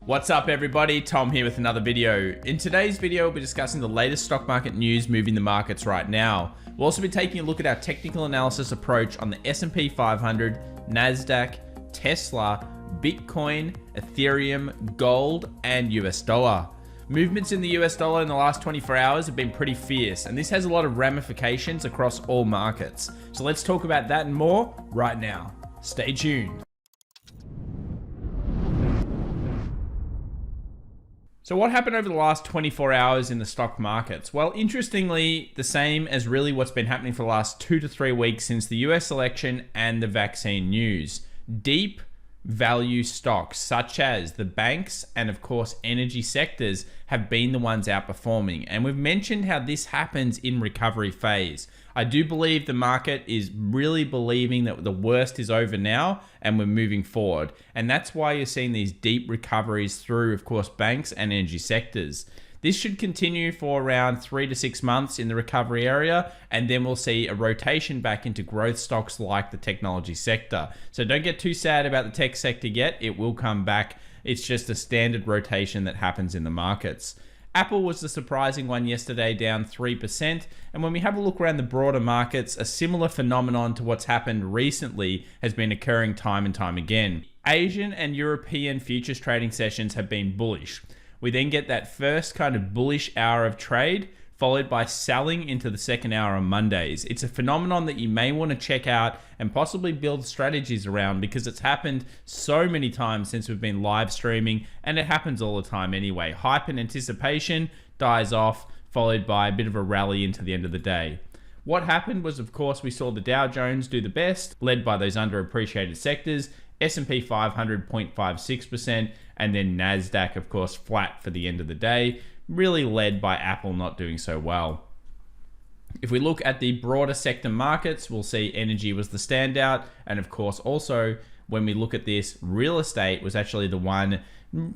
What's up everybody, Tom here with another video. In today's video, we'll be discussing the latest stock market news moving the markets right now. We'll also be taking a look at our technical analysis approach on the S&P 500, NASDAQ, Tesla, Bitcoin, Ethereum, gold, and US dollar. Movements in the US dollar in the last 24 hours have been pretty fierce, and this has a lot of ramifications across all markets. So let's talk about that and more right now. Stay tuned. So what happened over the last 24 hours in the stock markets? Well, interestingly, the same as really what's been happening for the last 2 to 3 weeks since the US election and the vaccine news. Deep value stocks such as the banks and of course energy sectors have been the ones outperforming. And we've mentioned how this happens in recovery phase. I do believe the market is really believing that the worst is over now and we're moving forward. And that's why you're seeing these deep recoveries through, of course, banks and energy sectors. This should continue for around 3 to 6 months in the recovery area, and then we'll see a rotation back into growth stocks like the technology sector. So don't get too sad about the tech sector yet, it will come back. It's just a standard rotation that happens in the markets. Apple was the surprising one yesterday, down 3%. And when we have a look around the broader markets, a similar phenomenon to what's happened recently has been occurring time and time again. Asian and European futures trading sessions have been bullish. We then get that first kind of bullish hour of trade, followed by selling into the second hour on Mondays. It's a phenomenon that you may want to check out and possibly build strategies around because it's happened so many times since we've been live streaming, and it happens all the time anyway. Hype and anticipation dies off, followed by a bit of a rally into the end of the day. What happened was, of course, we saw the Dow Jones do the best, led by those underappreciated sectors, S&P 500 0.56%, and then NASDAQ, of course, flat for the end of the day, really led by Apple not doing so well. If we look at the broader sector markets, we'll see energy was the standout, and of course also when we look at this, real estate was actually the one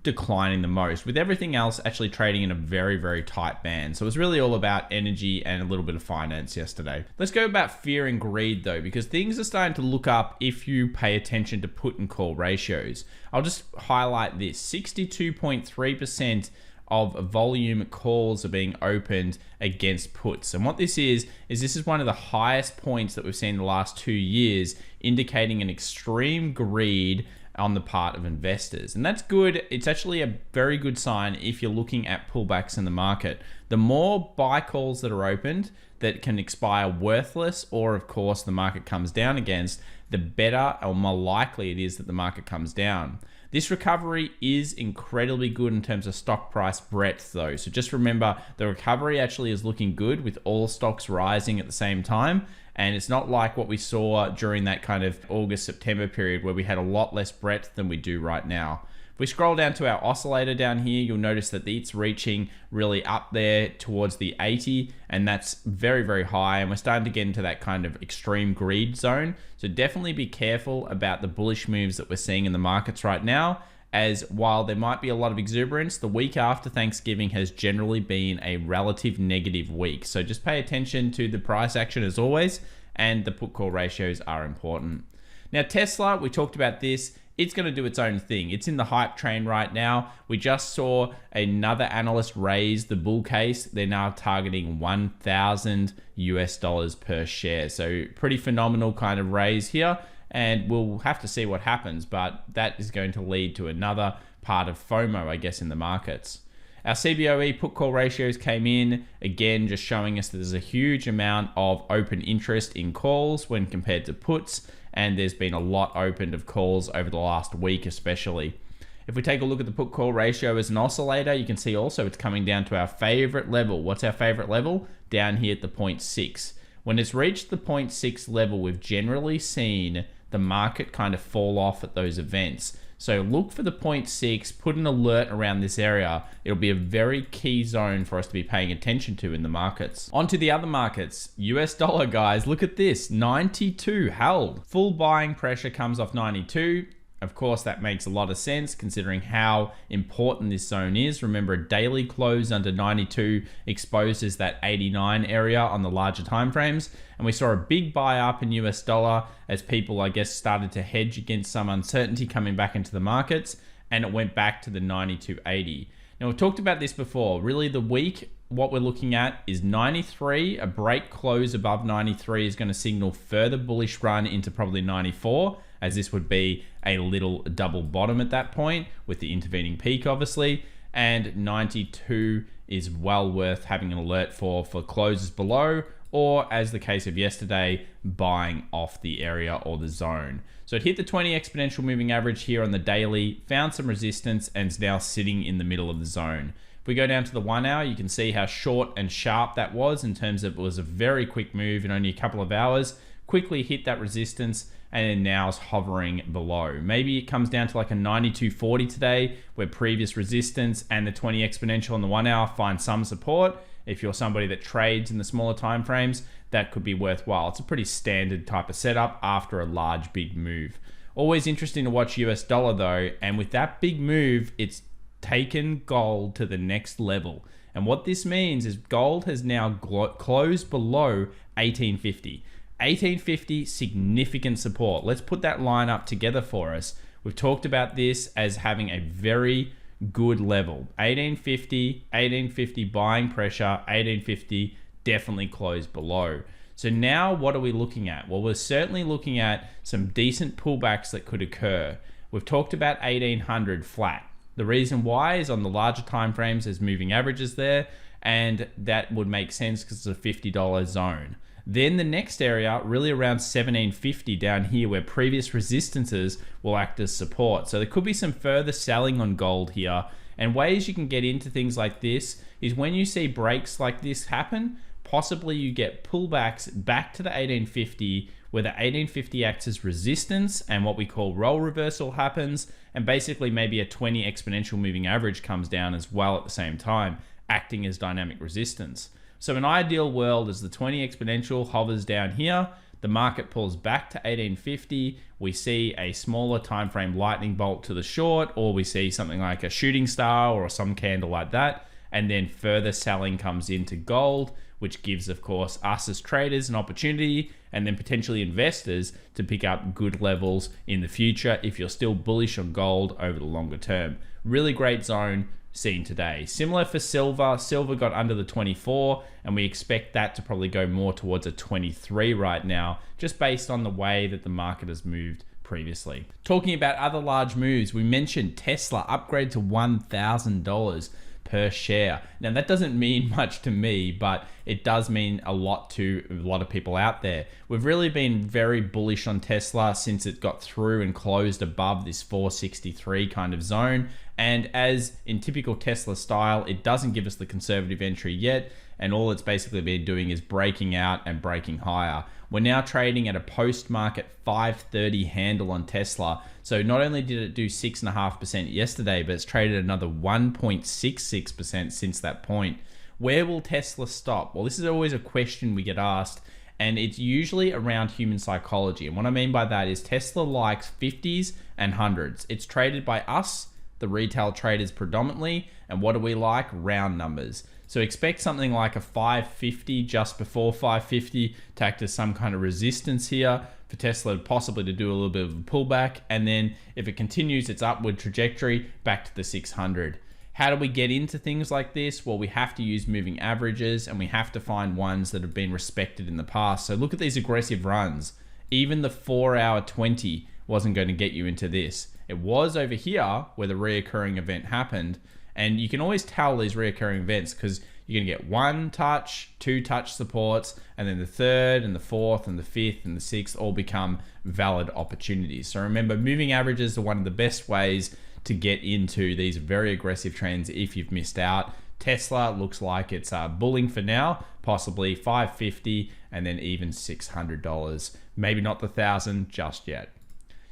declining the most, with everything else actually trading in a very, very tight band. So it was really all about energy and a little bit of finance yesterday. Let's go about fear and greed though, because things are starting to look up if you pay attention to put and call ratios. I'll just highlight this: 62.3% of volume calls are being opened against puts. And what this is this is one of the highest points that we've seen in the last 2 years, indicating an extreme greed on the part of investors. And that's good. It's actually a very good sign if you're looking at pullbacks in the market. The more buy calls that are opened that can expire worthless, or of course the market comes down against, the better or more likely it is that the market comes down. This recovery is incredibly good in terms of stock price breadth though. So just remember, the recovery actually is looking good with all stocks rising at the same time. And it's not like what we saw during that kind of August, September period where we had a lot less breadth than we do right now. If we scroll down to our oscillator down here, you'll notice that it's reaching really up there towards the 80, and that's very, very high. And we're starting to get into that kind of extreme greed zone. So definitely be careful about the bullish moves that we're seeing in the markets right now, as while there might be a lot of exuberance, the week after Thanksgiving has generally been a relative negative week. So just pay attention to the price action as always, and the put call ratios are important. Now Tesla, we talked about this. It's going to do its own thing. It's in the hype train right now. We just saw another analyst raise the bull case. They're now targeting $1,000 per share. So pretty phenomenal kind of raise here. And we'll have to see what happens, but that is going to lead to another part of FOMO, I guess, in the markets. Our CBOE put call ratios came in, again, just showing us that there's a huge amount of open interest in calls when compared to puts, and there's been a lot opened of calls over the last week especially. If we take a look at the put call ratio as an oscillator, you can see also it's coming down to our favorite level. What's our favorite level? Down here at the 0.6. When it's reached the 0.6 level, we've generally seen the market kind of fall off at those events. So look for the 0.6, put an alert around this area. It'll be a very key zone for us to be paying attention to in the markets. On to the other markets. US dollar, guys, look at this, 92 held. Full buying pressure comes off 92. Of course, that makes a lot of sense considering how important this zone is. Remember, a daily close under 92 exposes that 89 area on the larger timeframes. And we saw a big buy up in US dollar as people, I guess, started to hedge against some uncertainty coming back into the markets. and it went back to the 92.80. Now, we've talked about this before. Really, the week, what we're looking at is 93. A break close above 93 is going to signal further bullish run into probably 94, as this would be a little double bottom at that point with the intervening peak, obviously. And 92 is well worth having an alert for closes below, or as the case of yesterday, buying off the area or the zone. So it hit the 20 exponential moving average here on the daily, found some resistance, and is now sitting in the middle of the zone. If we go down to the 1 hour, you can see how short and sharp that was in terms of it was a very quick move in only a couple of hours, quickly hit that resistance, and then now is hovering below. Maybe it comes down to like a 92.40 today, where previous resistance and the 20 exponential on the 1 hour find some support. If you're somebody that trades in the smaller time frames, that could be worthwhile. It's a pretty standard type of setup after a large, big move. Always interesting to watch US dollar though, and with that big move, it's taken gold to the next level. And what this means is gold has now closed below 1850. 1850, significant support. Let's put that line up together for us. We've talked about this as having a very good level. 1850 buying pressure, 1850 definitely closed below. So now what are we looking at? Well, we're certainly looking at some decent pullbacks that could occur. We've talked about 1800 flat. The reason why is on the larger time frames, there's moving averages there, and that would make sense because it's a $50 zone. Then the next area, really around 1750 down here, where previous resistances will act as support. So there could be some further selling on gold here. And ways you can get into things like this is when you see breaks like this happen, possibly you get pullbacks back to the 1850, where the 1850 acts as resistance and what we call role reversal happens. And basically maybe a 20 exponential moving average comes down as well at the same time, acting as dynamic resistance. So an ideal world is the 20 exponential hovers down here, the market pulls back to 1850, we see a smaller time frame lightning bolt to the short, or we see something like a shooting star or some candle like that, and then further selling comes into gold, which gives, of course, us as traders an opportunity, and then potentially investors to pick up good levels in the future if you're still bullish on gold over the longer term. Really great zone seen today. Similar for silver. Silver got under the 24, and we expect that to probably go more towards a 23 right now, just based on the way that the market has moved previously. Talking about other large moves, we mentioned Tesla upgrade to $1,000 per share. Now that doesn't mean much to me, but it does mean a lot to a lot of people out there. We've really been very bullish on Tesla since it got through and closed above this 463 kind of zone. And as in typical Tesla style, it doesn't give us the conservative entry yet. And all it's basically been doing is breaking out and breaking higher. We're now trading at a post-market 530 handle on Tesla. So not only did it do 6.5% yesterday, but it's traded another 1.66% since that point. Where will Tesla stop? Well, this is always a question we get asked, and it's usually around human psychology. And what I mean by that is Tesla likes 50s and 100s. It's traded by us, the retail traders predominantly, and what do we like? Round numbers. So expect something like a 550 just before 550 to act as some kind of resistance here for Tesla possibly to do a little bit of a pullback, and then if it continues its upward trajectory back to the 600. How do we get into things like this? Well, we have to use moving averages, and we have to find ones that have been respected in the past. So look at these aggressive runs. Even the 4-hour 20 wasn't going to get you into this. It was over here where the reoccurring event happened, and you can always tell these reoccurring events because you're going to get 1 touch, 2 touch supports, and then the 3rd and the 4th and the 5th and the 6th all become valid opportunities. So remember, moving averages are one of the best ways to get into these very aggressive trends if you've missed out. Tesla looks like it's bulling for now, possibly 550 and then even $600. Maybe not the 1,000 just yet.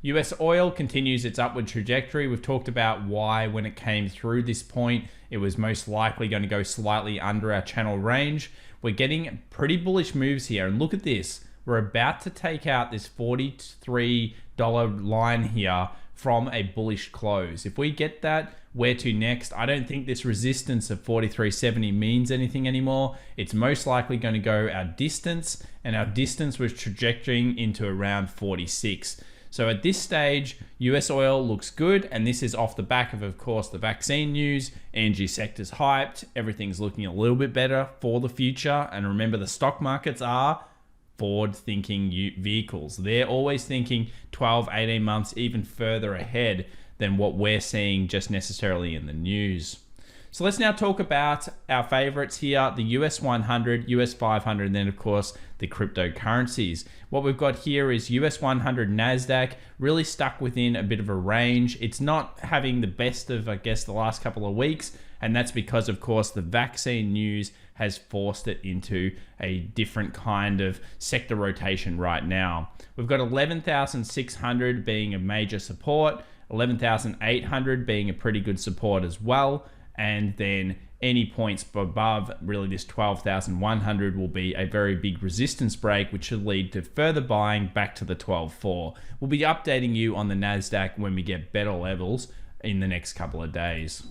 US oil continues its upward trajectory. We've talked about why when it came through this point, it was most likely going to go slightly under our channel range. We're getting pretty bullish moves here. And look at this. We're about to take out this $43 line here from a bullish close. If we get that, where to next? I don't think this resistance of 43.70 means anything anymore. It's most likely going to go our distance, and our distance was trajectorying into around 46. So at this stage, US oil looks good, and this is off the back of course, the vaccine news. Energy sector's hyped. Everything's looking a little bit better for the future. And remember, the stock markets are forward-thinking vehicles. They're always thinking 12, 18 months, even further ahead than what we're seeing just necessarily in the news. So let's now talk about our favorites here, the US 100, US 500, and then of course the cryptocurrencies. What we've got here is US 100 NASDAQ, really stuck within a bit of a range. It's not having the best of, I guess, the last couple of weeks, and that's because, of course, the vaccine news has forced it into a different kind of sector rotation right now. We've got 11,600 being a major support, 11,800 being a pretty good support as well, and then any points above really this 12,100 will be a very big resistance break, which should lead to further buying back to the 12.4. We'll be updating you on the NASDAQ when we get better levels in the next couple of days.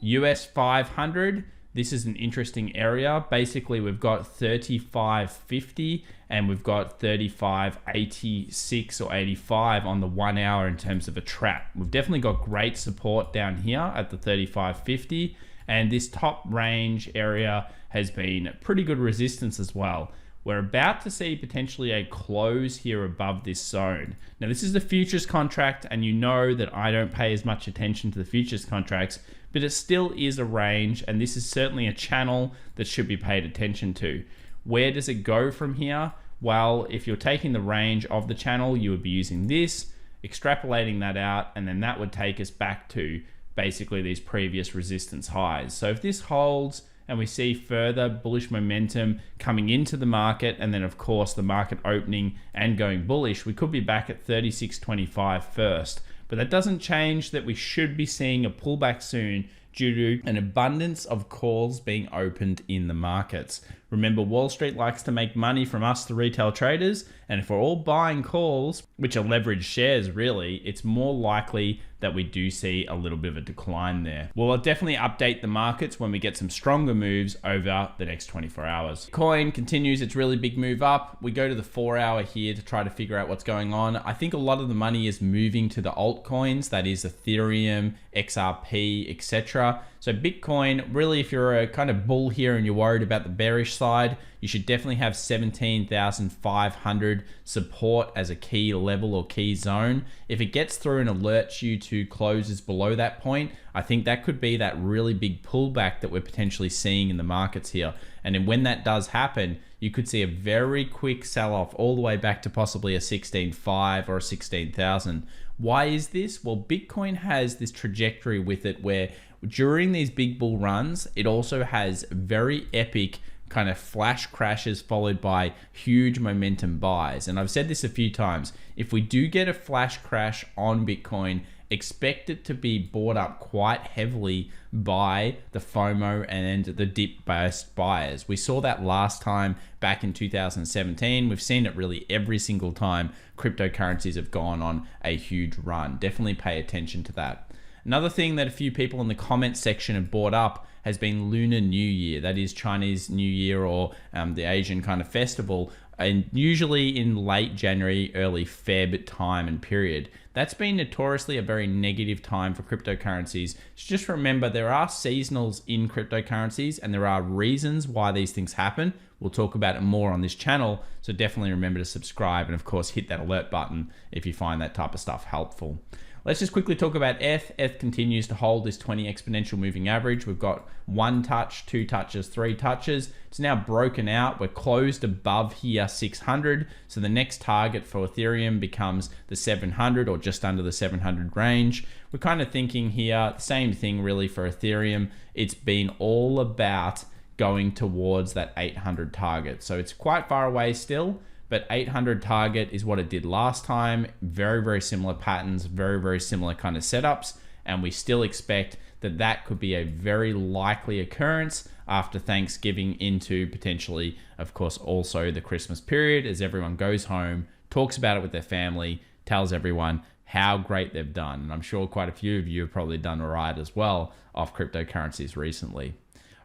US 500, this is an interesting area. Basically, we've got 35.50 and we've got 35.86 or 85 on the 1 hour in terms of a trap. We've definitely got great support down here at the 35.50, and this top range area has been pretty good resistance as well. We're about to see potentially a close here above this zone. Now, this is the futures contract, and you know that I don't pay as much attention to the futures contracts, but it still is a range, and this is certainly a channel that should be paid attention to. Where does it go from here? Well, if you're taking the range of the channel, you would be using this, extrapolating that out, and then that would take us back to basically these previous resistance highs. So if this holds and we see further bullish momentum coming into the market, and then of course the market opening and going bullish, we could be back at 36.25 first. But that doesn't change that we should be seeing a pullback soon due to an abundance of calls being opened in the markets. Remember, Wall Street likes to make money from us, the retail traders, and if we're all buying calls, which are leveraged shares really, it's more likely that we do see a little bit of a decline there. We'll definitely update the markets when we get some stronger moves over the next 24 hours. Coin continues its really big move up. We go to the 4 hour here to try to figure out what's going on. I think a lot of the money is moving to the altcoins, that is Ethereum, XRP, etc. So Bitcoin, really, if you're a kind of bull here and you're worried about the bearish side, you should definitely have 17,500 support as a key level or key zone. If it gets through and alerts you to closes below that point, I think that could be that really big pullback that we're potentially seeing in the markets here. And then when that does happen, you could see a very quick sell-off all the way back to possibly a 16.5 or a 16,000. Why is this? Well, Bitcoin has this trajectory with it where during these big bull runs, it also has very epic kind of flash crashes followed by huge momentum buys. And I've said this a few times, if we do get a flash crash on Bitcoin, expect it to be bought up quite heavily by the FOMO and the dip-based buyers. We saw that last time back in 2017. We've seen it really every single time cryptocurrencies have gone on a huge run. Definitely pay attention to that. Another thing that a few people in the comments section have brought up has been Lunar New Year. That is Chinese New Year, or the Asian kind of festival, and usually in late January, early Feb time and period. That's been notoriously a very negative time for cryptocurrencies. So just remember, there are seasonals in cryptocurrencies and there are reasons why these things happen. We'll talk about it more on this channel, so definitely remember to subscribe and of course hit that alert button if you find that type of stuff helpful. Let's just quickly talk about ETH. ETH continues to hold this 20 exponential moving average. We've got 1 touch, 2 touches, 3 touches. It's now broken out. We're closed above here 600. So the next target for Ethereum becomes the 700 or just under the 700 range. We're kind of thinking here, same thing really for Ethereum. It's been all about going towards that 800 target. So it's quite far away still, but 800 target is what it did last time. Very, very similar patterns, very, very similar kind of setups. And we still expect that that could be a very likely occurrence after Thanksgiving into potentially, of course, also the Christmas period, as everyone goes home, talks about it with their family, tells everyone how great they've done. And I'm sure quite a few of you have probably done all right as well off cryptocurrencies recently.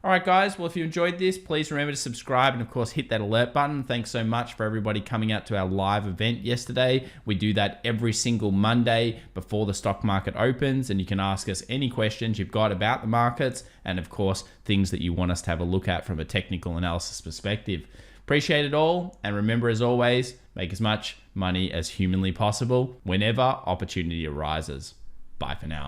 All right, guys. Well, if you enjoyed this, please remember to subscribe and, of course, hit that alert button. Thanks so much for everybody coming out to our live event yesterday. We do that every single Monday before the stock market opens, and you can ask us any questions you've got about the markets and, of course, things that you want us to have a look at from a technical analysis perspective. Appreciate it all, and remember, as always, make as much money as humanly possible whenever opportunity arises. Bye for now.